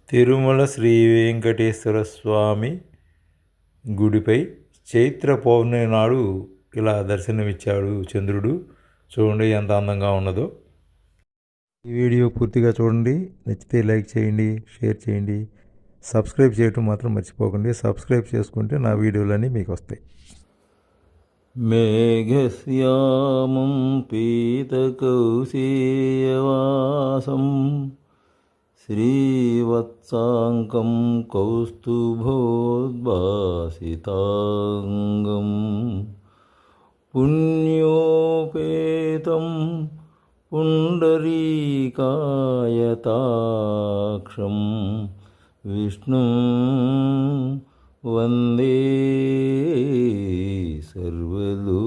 తిరుమల శ్రీ వెంకటేశ్వర స్వామి గుడిపై చైత్ర పౌర్ణమి నాడు ఇలా దర్శనమిచ్చాడు చంద్రుడు. చూడండి ఎంత అందంగా ఉన్నదో. ఈ వీడియో పూర్తిగా చూడండి. నచ్చితే లైక్ చేయండి, షేర్ చేయండి, సబ్స్క్రైబ్ చేయటం మాత్రం మర్చిపోకండి. సబ్స్క్రైబ్ చేసుకుంటే నా వీడియోలన్నీ మీకు వస్తాయి. మేఘశ్యామం పీతకౌశేయవాసం శ్రీవత్సాంకం కౌస్తుభోద్భాసితాంగం పుణ్యోపేతం పుండరీకాయతాక్షం విష్ణుం వందే సర్వలోకైకనాథం.